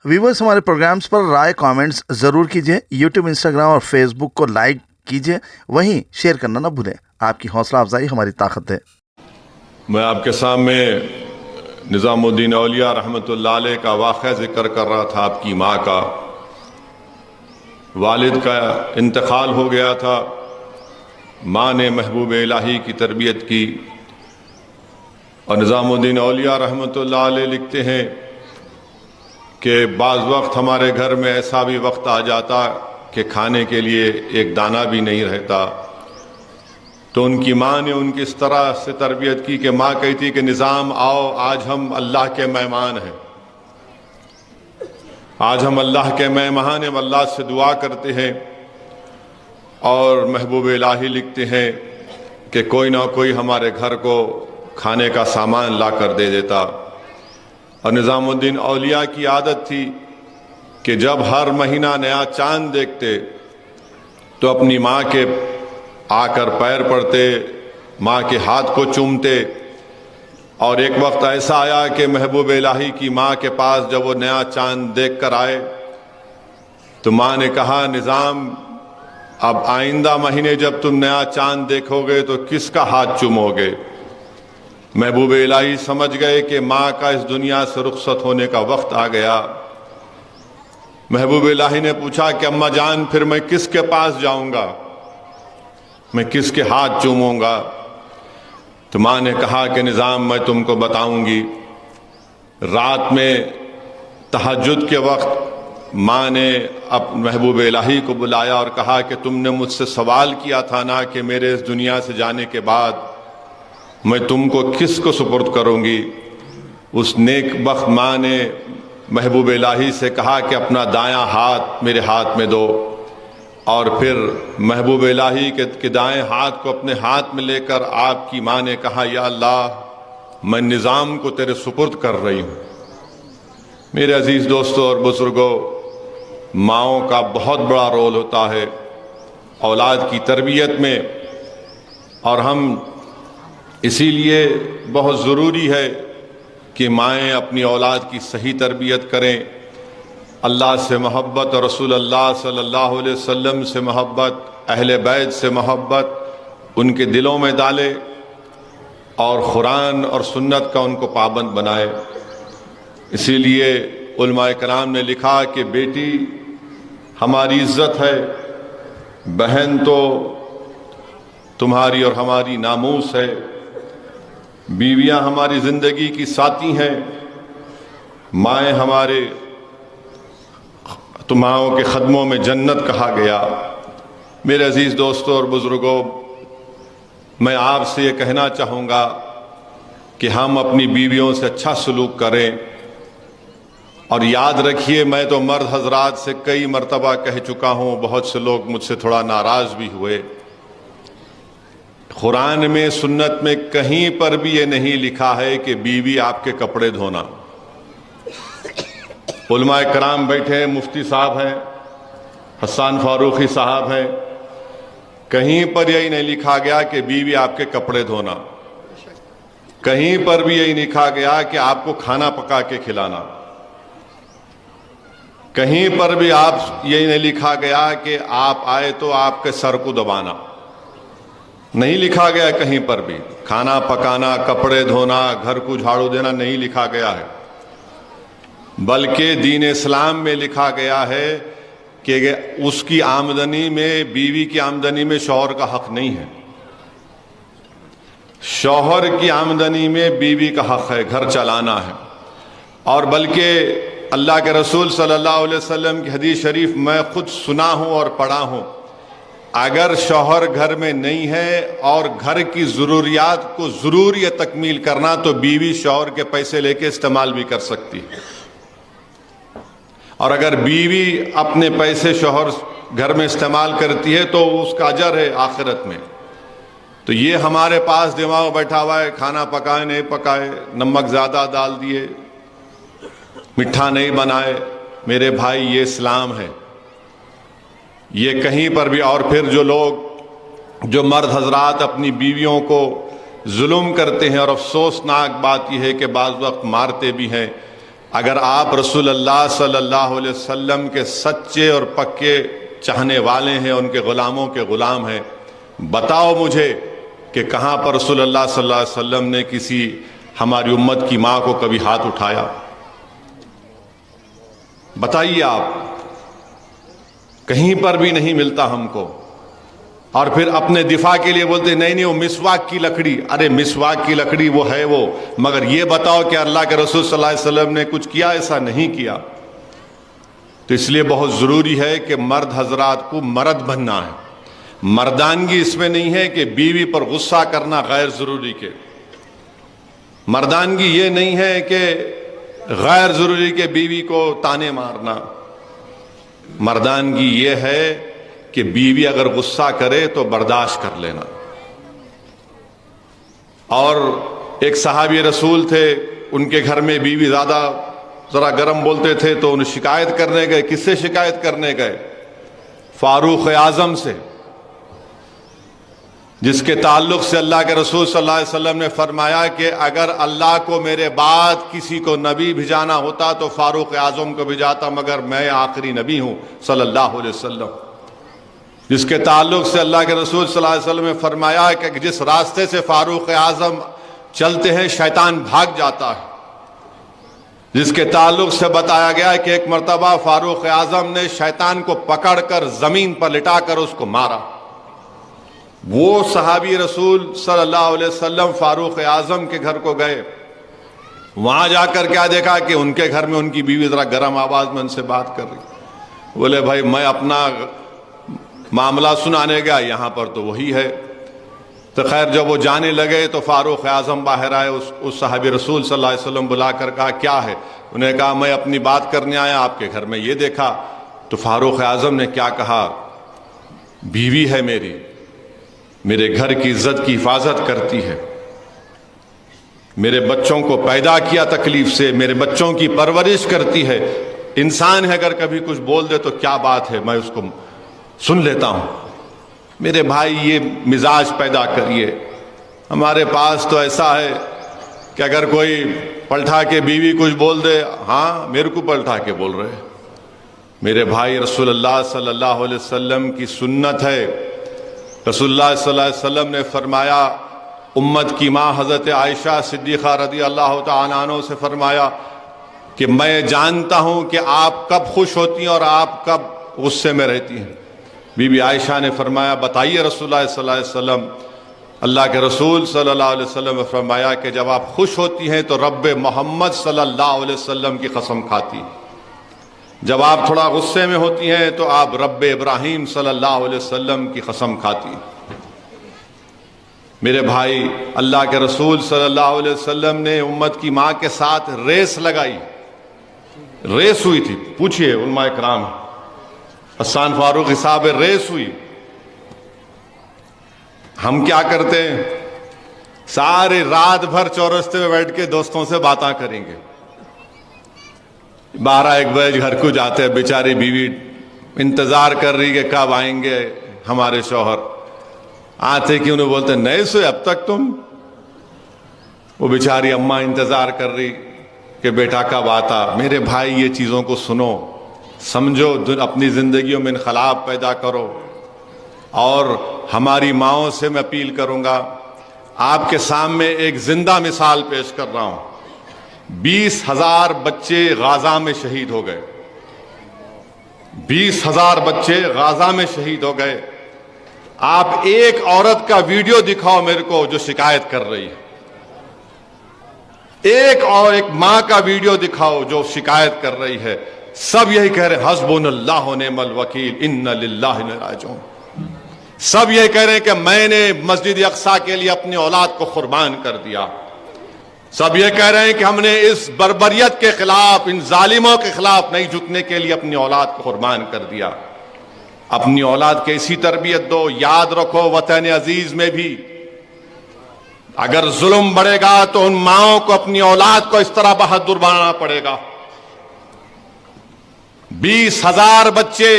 Viewers, हमारे programmes पर राय comments ज़रूर कीजिए। यूट्यूब, इंस्टाग्राम और फेसबुक को लाइक कीजिए, वहीं शेयर करना ना भूलें। आपकी हौसला अफजाई हमारी ताकत है। मैं आपके सामने निज़ामुद्दीन औलिया रहमतुल्लाह अलैह का वाक़या ज़िक्र कर रहा था। आपकी माँ का, वालिद का इंतकाल हो गया था। माँ ने महबूब इलाही की तरबियत की। और निज़ामुद्दीन औलिया रहमतुल्लाह अलैह लिखते हैं कि बाज़ वक्त हमारे घर में ऐसा भी वक्त आ जाता कि खाने के लिए एक दाना भी नहीं रहता। तो उनकी माँ ने उनकी इस तरह से तरबियत की कि माँ कहती कि निज़ाम आओ, आज हम अल्लाह के मेहमान हैं, आज हम अल्लाह के मेहमान हैं, अल्लाह से दुआ करते हैं। और महबूब इलाही लिखते हैं कि कोई ना कोई हमारे घर को खाने का सामान ला कर दे देता। और निज़ामुद्दीन औलिया की आदत थी कि जब हर महीना नया चांद देखते तो अपनी माँ के आकर पैर पड़ते, माँ के हाथ को चूमते। और एक वक्त ऐसा आया कि महबूब इलाही की माँ के पास जब वो नया चांद देख कर आए तो माँ ने कहा, निज़ाम अब आइंदा महीने जब तुम नया चांद देखोगे तो किसका हाथ चूमोगे? महबूब इलाही समझ गए कि माँ का इस दुनिया से रुखसत होने का वक्त आ गया। महबूब इलाही ने पूछा कि अम्मा जान, फिर मैं किसके पास जाऊंगा, मैं किसके हाथ चूमूंगा? तो माँ ने कहा कि निज़ाम मैं तुमको बताऊंगी। रात में तहज्जुद के वक्त माँ ने अब महबूब इलाही को बुलाया और कहा कि तुमने मुझसे सवाल किया था ना कि मेरे इस दुनिया से जाने के बाद मैं तुमको किस को सुपुर्द करूंगी। उस नेक बख्त माँ ने महबूब इलाही से कहा कि अपना दायां हाथ मेरे हाथ में दो। और फिर महबूब इलाही के दाएं हाथ को अपने हाथ में लेकर आपकी माँ ने कहा, या अल्लाह मैं निज़ाम को तेरे सुपुर्द कर रही हूँ। मेरे अजीज़ दोस्तों और बुजुर्गों, माँओं का बहुत बड़ा रोल होता है औलाद की तरबियत में। और हम इसीलिए बहुत ज़रूरी है कि माएँ अपनी औलाद की सही तरबियत करें। अल्लाह से मोहब्बत और रसूल अल्लाह सल्लल्लाहु अलैहि वसल्लम से मोहब्बत, अहले बैत से मोहब्बत उनके दिलों में डाले और कुरान और सुन्नत का उनको पाबंद बनाए। इसीलिए उलमाए कराम ने लिखा कि बेटी हमारी इज्जत है, बहन तो तुम्हारी और हमारी नामूस है, बीवियां हमारी ज़िंदगी की साथी हैं, माएँ हमारे तुम्हारों के ख़दमों में जन्नत कहा गया। मेरे अजीज़ दोस्तों और बुज़ुर्गों, मैं आपसे ये कहना चाहूँगा कि हम अपनी बीवियों से अच्छा सलूक करें। और याद रखिए, मैं तो मर्द हजरात से कई मरतबा कह चुका हूँ, बहुत से लोग मुझसे थोड़ा नाराज़ भी हुए। कुरान में, सुन्नत में कहीं पर भी ये नहीं लिखा है कि बीवी आपके कपड़े धोना। उलमाए कराम बैठे हैं, मुफ्ती साहब हैं, हसन फारूकी साहब हैं, कहीं पर यही नहीं लिखा गया कि बीवी आपके कपड़े धोना। कहीं पर भी यही लिखा गया कि आपको खाना पका के खिलाना। कहीं पर भी आप यही नहीं लिखा गया कि आप आए तो आपके सर को दबाना। नहीं लिखा गया कहीं पर भी। खाना पकाना, कपड़े धोना, घर को झाड़ू देना नहीं लिखा गया है। बल्कि दीन इस्लाम में लिखा गया है कि उसकी आमदनी में, बीवी की आमदनी में शौहर का हक नहीं है। शौहर की आमदनी में बीवी का हक है, घर चलाना है। और बल्कि अल्लाह के रसूल सल्लल्लाहु अलैहि वसल्लम की हदीस शरीफ मैं खुद सुना हूँ और पढ़ा हूँ, अगर शौहर घर में नहीं है और घर की ज़रूरियात को ज़रूर ये तकमील करना, तो बीवी शौहर के पैसे लेके इस्तेमाल भी कर सकती है। और अगर बीवी अपने पैसे शौहर घर में इस्तेमाल करती है तो उसका अजर है आखिरत में। तो ये हमारे पास दिमाग बैठा हुआ है, खाना पकाए नहीं पकाए, नमक ज़्यादा डाल दिए, मिठा नहीं बनाए। मेरे भाई, ये इस्लाम है, ये कहीं पर भी। और फिर जो मर्द हजरात अपनी बीवियों को जुल्म करते हैं, और अफसोसनाक बात यह है कि बाज़ वक्त मारते भी हैं, اگر آپ رسول اللہ صلی اللہ علیہ وسلم کے سچے اور پکے چاہنے والے ہیں، ان کے غلاموں کے غلام ہیں، بتاؤ مجھے کہ کہاں پر رسول اللہ صلی اللہ علیہ وسلم نے کسی ہماری امت کی ماں کو کبھی ہاتھ اٹھایا؟ بتائیے آپ، کہیں پر بھی نہیں ملتا ہم کو۔ اور پھر اپنے دفاع کے لیے بولتے نہیں نہیں وہ مسواک کی لکڑی۔ ارے مسواک کی لکڑی وہ ہے وہ، مگر یہ بتاؤ کہ اللہ کے رسول صلی اللہ علیہ وسلم نے کچھ کیا؟ ایسا نہیں کیا۔ تو اس لیے بہت ضروری ہے کہ مرد حضرات کو مرد بننا ہے۔ مردانگی اس میں نہیں ہے کہ بیوی پر غصہ کرنا غیر ضروری کے، مردانگی یہ نہیں ہے کہ غیر ضروری کے بیوی کو تانے مارنا۔ مردانگی یہ ہے کہ بیوی اگر غصہ کرے تو برداشت کر لینا۔ اور ایک صحابی رسول تھے، ان کے گھر میں بیوی زیادہ ذرا گرم بولتے تھے تو انہیں شکایت کرنے گئے۔ کس سے شکایت کرنے گئے؟ فاروق اعظم سے، جس کے تعلق سے اللہ کے رسول صلی اللہ علیہ وسلم نے فرمایا کہ اگر اللہ کو میرے بعد کسی کو نبی بھیجانا ہوتا تو فاروق اعظم کو بھیجاتا، مگر میں آخری نبی ہوں صلی اللہ علیہ وسلم۔ جس کے تعلق سے اللہ کے رسول صلی اللہ علیہ وسلم نے فرمایا کہ جس راستے سے فاروق اعظم چلتے ہیں شیطان بھاگ جاتا ہے۔ جس کے تعلق سے بتایا گیا کہ ایک مرتبہ فاروق اعظم نے شیطان کو پکڑ کر زمین پر لٹا کر اس کو مارا۔ وہ صحابی رسول صلی اللہ علیہ وسلم فاروق اعظم کے گھر کو گئے، وہاں جا کر کیا دیکھا کہ ان کے گھر میں ان کی بیوی ذرا گرم آواز میں ان سے بات کر رہی۔ بولے بھائی میں اپنا معاملہ سنانے گیا، یہاں پر تو وہی ہے۔ تو خیر جب وہ جانے لگے تو فاروق اعظم باہر آئے، اس صحابی رسول صلی اللہ علیہ وسلم بلا کر کہا کیا ہے؟ انہیں کہا میں اپنی بات کرنے آیا، آپ کے گھر میں یہ دیکھا۔ تو فاروق اعظم نے کیا کہا؟ بیوی ہے میری، میرے گھر کی عزت کی حفاظت کرتی ہے، میرے بچوں کو پیدا کیا تکلیف سے، میرے بچوں کی پرورش کرتی ہے۔ انسان ہے اگر کبھی کچھ بول دے تو کیا بات ہے، میں اس کو سن لیتا ہوں۔ میرے بھائی یہ مزاج پیدا کریے۔ ہمارے پاس تو ایسا ہے کہ اگر کوئی پلٹا کے بیوی کچھ بول دے، ہاں میرے کو پلٹا کے بول رہے۔ میرے بھائی رسول اللہ صلی اللہ علیہ وسلم کی سنت ہے۔ رسول اللہ صلی اللہ علیہ وسلم نے فرمایا، امت کی ماں حضرت عائشہ صدیقہ رضی اللہ تعالیٰ عنہ سے فرمایا کہ میں جانتا ہوں کہ آپ کب خوش ہوتی ہیں اور آپ کب غصے میں رہتی ہیں۔ بی بی عائشہ نے فرمایا بتائیے رسول اللہ صلی اللہ علیہ وسلم۔ اللہ کے رسول صلی اللہ علیہ وسلم نے فرمایا کہ جب آپ خوش ہوتی ہیں تو رب محمد صلی اللہ علیہ وسلم کی قسم کھاتی، جب آپ تھوڑا غصے میں ہوتی ہیں تو آپ رب ابراہیم صلی اللہ علیہ وسلم کی قسم کھاتی۔ میرے بھائی اللہ کے رسول صلی اللہ علیہ وسلم نے امت کی ماں کے ساتھ ریس لگائی، ریس ہوئی تھی۔ پوچھئے علماء اکرام، حسان فاروقی صاحب ریس ہوئی۔ ہم کیا کرتے ہیں؟ سارے رات بھر چورستے میں بیٹھ کے دوستوں سے باتاں کریں گے، 12-1 بجے گھر کو جاتے ہیں، بیچاری بیوی انتظار کر رہی کہ کب آئیں گے ہمارے شوہر۔ آتے کہ انہیں بولتے نہیں سوئے اب تک تم؟ وہ بیچاری اماں انتظار کر رہی کہ بیٹا کب آتا۔ میرے بھائی یہ چیزوں کو سنو، سمجھو، اپنی زندگیوں میں انقلاب پیدا کرو۔ اور ہماری ماؤں سے میں اپیل کروں گا، آپ کے سامنے ایک زندہ مثال پیش کر رہا ہوں۔ 20,000 بچے غزہ میں شہید ہو گئے، 20,000 بچے غزہ میں شہید ہو گئے۔ آپ ایک عورت کا ویڈیو دکھاؤ میرے کو جو شکایت کر رہی ہے، ایک ماں کا ویڈیو دکھاؤ جو شکایت کر رہی ہے۔ سب یہی کہہ رہے ہیں حسبنا اللہ و نعم الوکیل انا للہ و انا الیہ راجعون۔ سب یہ کہہ رہے ہیں کہ میں نے مسجد اقصیٰ کے لیے اپنی اولاد کو قربان کر دیا۔ سب یہ کہہ رہے ہیں کہ ہم نے اس بربریت کے خلاف، ان ظالموں کے خلاف نہیں جھکنے کے لیے اپنی اولاد کو قربان کر دیا۔ اپنی اولاد کی ایسی تربیت دو۔ یاد رکھو وطن عزیز میں بھی اگر ظلم بڑھے گا تو ان ماؤں کو اپنی اولاد کو اس طرح بہادر بنانا پڑے گا۔ 20,000 بچے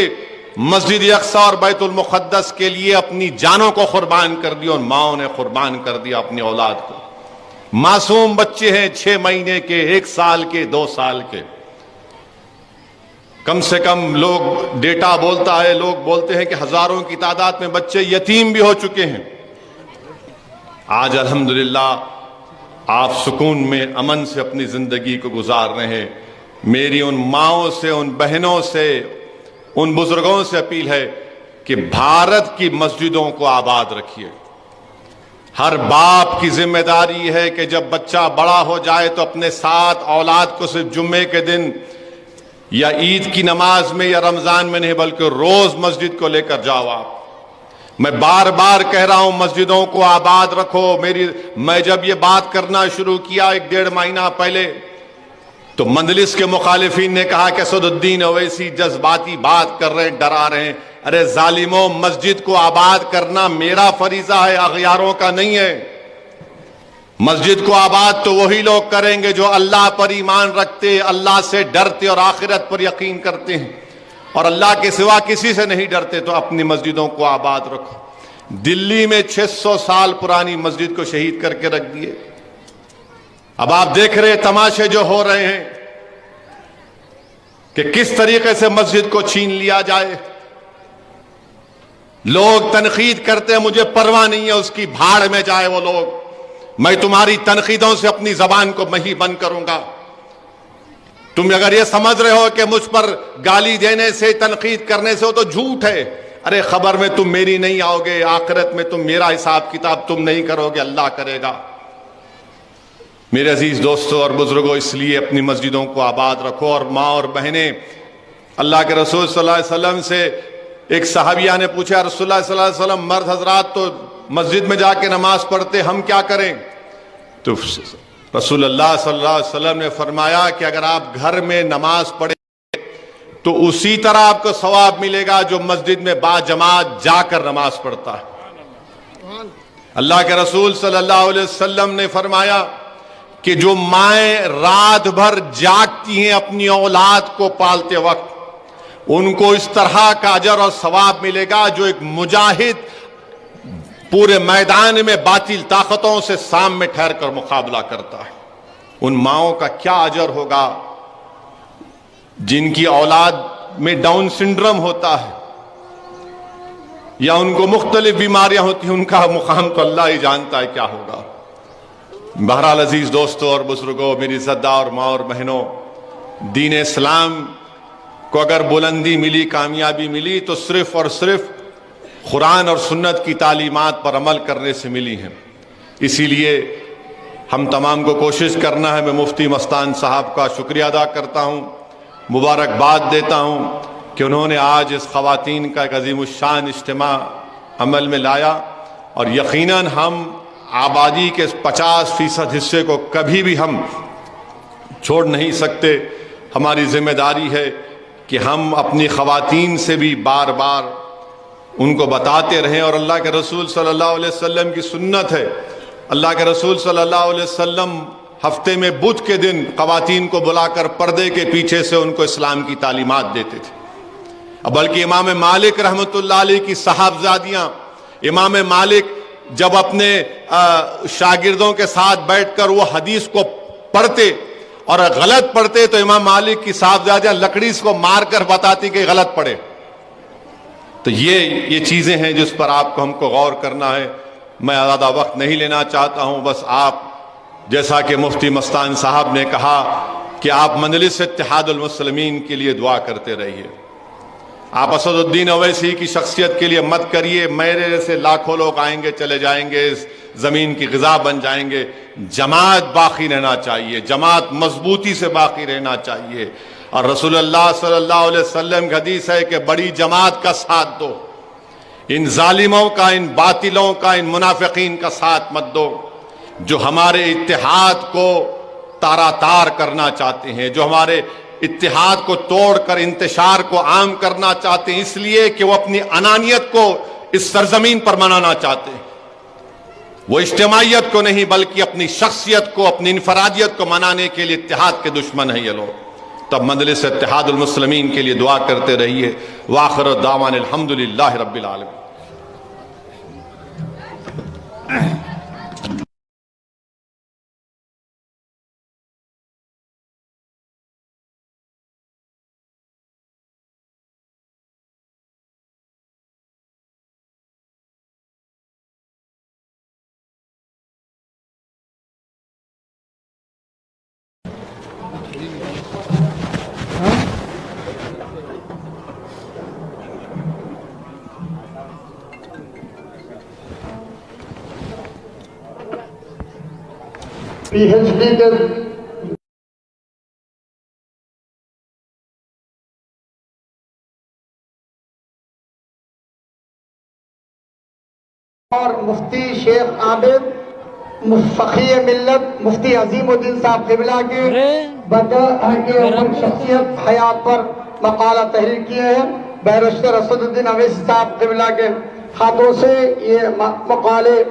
مسجد اقصیٰ اور بیت المقدس کے لیے اپنی جانوں کو قربان کر دی، اور ماؤں نے قربان کر دیا اپنی اولاد کو۔ मासूम बच्चे हैं 6 महीने के, 1 साल के, 2 साल के। कम से कम लोग डेटा बोलता है, लोग बोलते हैं कि हजारों की तादाद में बच्चे यतीम भी हो चुके हैं। आज अल्हम्दुलिल्लाह आप सुकून में, अमन से अपनी जिंदगी को गुजार रहे हैं। मेरी उन माओं से, उन बहनों से, उन बुजुर्गों से अपील है कि भारत की मस्जिदों को आबाद रखिए। हर बाप की जिम्मेदारी है कि जब बच्चा बड़ा हो जाए तो अपने साथ औलाद को सिर्फ जुम्मे के दिन या ईद की नमाज में या रमजान में नहीं बल्कि रोज मस्जिद को लेकर जाओ आप। मैं बार बार कह रहा हूं मस्जिदों को आबाद रखो। मैं जब ये बात करना शुरू किया 1-1.5 महीना पहले तो मंदलिस के मुखालिफिन ने कहा कि असदुद्दीन ओवैसी जज्बाती बात कर रहे हैं, डरा रहे हैं। अरे जालिमों, मस्जिद को आबाद करना मेरा फरीजा है, अगयारों का नहीं है। मस्जिद को आबाद तो वही लोग करेंगे जो अल्लाह पर ईमान रखते, अल्लाह से डरते और आखिरत पर यकीन करते हैं और अल्लाह के सिवा किसी से नहीं डरते। तो अपनी मस्जिदों को आबाद रखो। दिल्ली में 600 साल पुरानी मस्जिद को शहीद करके रख दिए। अब आप देख रहे तमाशे जो हो रहे हैं कि किस तरीके से मस्जिद को छीन लिया जाए। लोग तनकीद करते हैं, मुझे परवाह नहीं है उसकी, भाड़ में जाए वो लोग। मैं तुम्हारी तनकीदों से अपनी जबान को मैं ही बंद करूंगा। तुम अगर ये समझ रहे हो कि मुझ पर गाली देने से, तनकीद करने से, हो तो झूठ है। अरे खबर में तुम मेरी नहीं आओगे, आखिरत में तुम मेरा हिसाब किताब तुम नहीं करोगे, अल्लाह करेगा। मेरे अजीज दोस्तों और बुजुर्गों, इसलिए अपनी मस्जिदों को आबाद रखो। और माँ और बहनें, अल्लाह के रसूल सल्लल्लाहु अलैहि वसल्लम से एक सहाबिया ने पूछा, रसूलुल्लाह सल्लल्लाहु अलैहि वसल्लम, मर्द हजरात तो मस्जिद में जाके नमाज पढ़ते, हम क्या करें? तो रसूलुल्लाह सल्लल्लाहु अलैहि वसल्लम ने फरमाया कि अगर आप घर में नमाज पढ़े तो उसी तरह आपको सवाब मिलेगा जो मस्जिद में बाजमात जाकर नमाज पढ़ता है। अल्लाह के रसूल सल्लल्लाहु अलैहि वसल्लम ने फरमाया कि जो माएं रात भर जागती हैं अपनी औलाद को पालते वक्त, उनको इस तरह का अजर और सवाब मिलेगा जो एक मुजाहिद पूरे मैदान में बातिल ताकतों से सामने ठहर कर मुकाबला करता है। उन माओं का क्या अजर होगा जिनकी औलाद में डाउन सिंड्रोम होता है या उनको मुख्तलिफ बीमारियां होती हैं, उनका मुकाम तो अल्लाह ही जानता है क्या होगा। बहरहाल अजीज दोस्तों और बुजुर्गों, मेरी इज़्ज़तदार और माँ और बहनों, दीन इस्लाम को अगर बुलंदी मिली, कामयाबी मिली तो सिर्फ और सिर्फ कुरान और सुन्नत की तालीमात पर अमल करने से मिली है। इसीलिए हम तमाम को कोशिश करना है। मैं मुफ्ती मस्तान साहब का शुक्रिया अदा करता हूँ, मुबारकबाद देता हूँ कि उन्होंने आज इस ख़वातीन का एक अज़ीमुश्शान इज्तिमा अमल में लाया और यकीनन हम आबादी के 50% हिस्से को कभी भी हम छोड़ नहीं सकते। हमारी जिम्मेदारी है कि हम अपनी ख़वातीन से भी बार बार उनको बताते रहें। और अल्लाह के रसूल सल्लल्लाहु अलैहि वसल्लम की सुन्नत है, अल्लाह के रसूल सल्लल्लाहु अलैहि वसल्लम हफ्ते में बुध के दिन ख़वातीन को बुलाकर पर्दे के पीछे से उनको इस्लाम की तालीमात देते थे। बल्कि इमाम मालिक रहमतुल्लाह अलैह की साहबजादियाँ, इमाम मालिक जब अपने शागिर्दों के साथ बैठकर वो हदीस को पढ़ते और गलत पढ़ते तो इमाम मालिक की साहबजादियाँ लकड़ी को मारकर बताती कि गलत पढ़े। तो ये चीज़ें हैं जिस पर आपको हमको गौर करना है। मैं ज़्यादा वक्त नहीं लेना चाहता हूँ, बस आप जैसा कि मुफ्ती मस्तान साहब ने कहा कि आप मजलिस इत्तेहादुल मुस्लिमीन के लिए दुआ करते रहिए। आप असदुद्दीन ओवैसी की शख्सियत के लिए मत करिए, मेरे जैसे लाखों लोग आएंगे चले जाएंगे, इस ज़मीन की ग़िज़ा बन जाएंगे। जमात बाकी रहना चाहिए, जमात मजबूती से बाकी रहना चाहिए। और रसूलुल्लाह सल्लल्लाहु अलैहि वसल्लम की हदीस है कि बड़ी जमात का साथ दो, इन जालिमों का, इन बातिलों का, इन मुनाफिकीन का साथ मत दो जो हमारे इत्तेहाद को तारातार करना चाहते हैं, जो हमारे इत्तेहाद को तोड़कर इंतशार को आम करना चाहते हैं, इसलिए कि वो अपनी अनानियत को इस सरजमीन पर मनाना चाहते हैं। वो इज्तिमाइयत को नहीं बल्कि अपनी शख्सियत को, अपनी इनफरादियत को मनाने के लिए इत्तेहाद के दुश्मन है ये लोग। तब मजलिस इत्तेहादुल मुस्लिमीन के लिए दुआ करते रहिए। वाखिर दावान अल्हम्दुलिल्लाहि रब्बिल आलमीन। PhD کے اور مفتی شیخ عابد فقی ملت مفتی عظیم الدین صاحب قبلہ کے شخصیت حیات پر مقالہ تحریر کیے ہیں. بیرسٹر اسد الدین اویسی صاحب قبلہ کے ہاتھوں سے یہ مقالے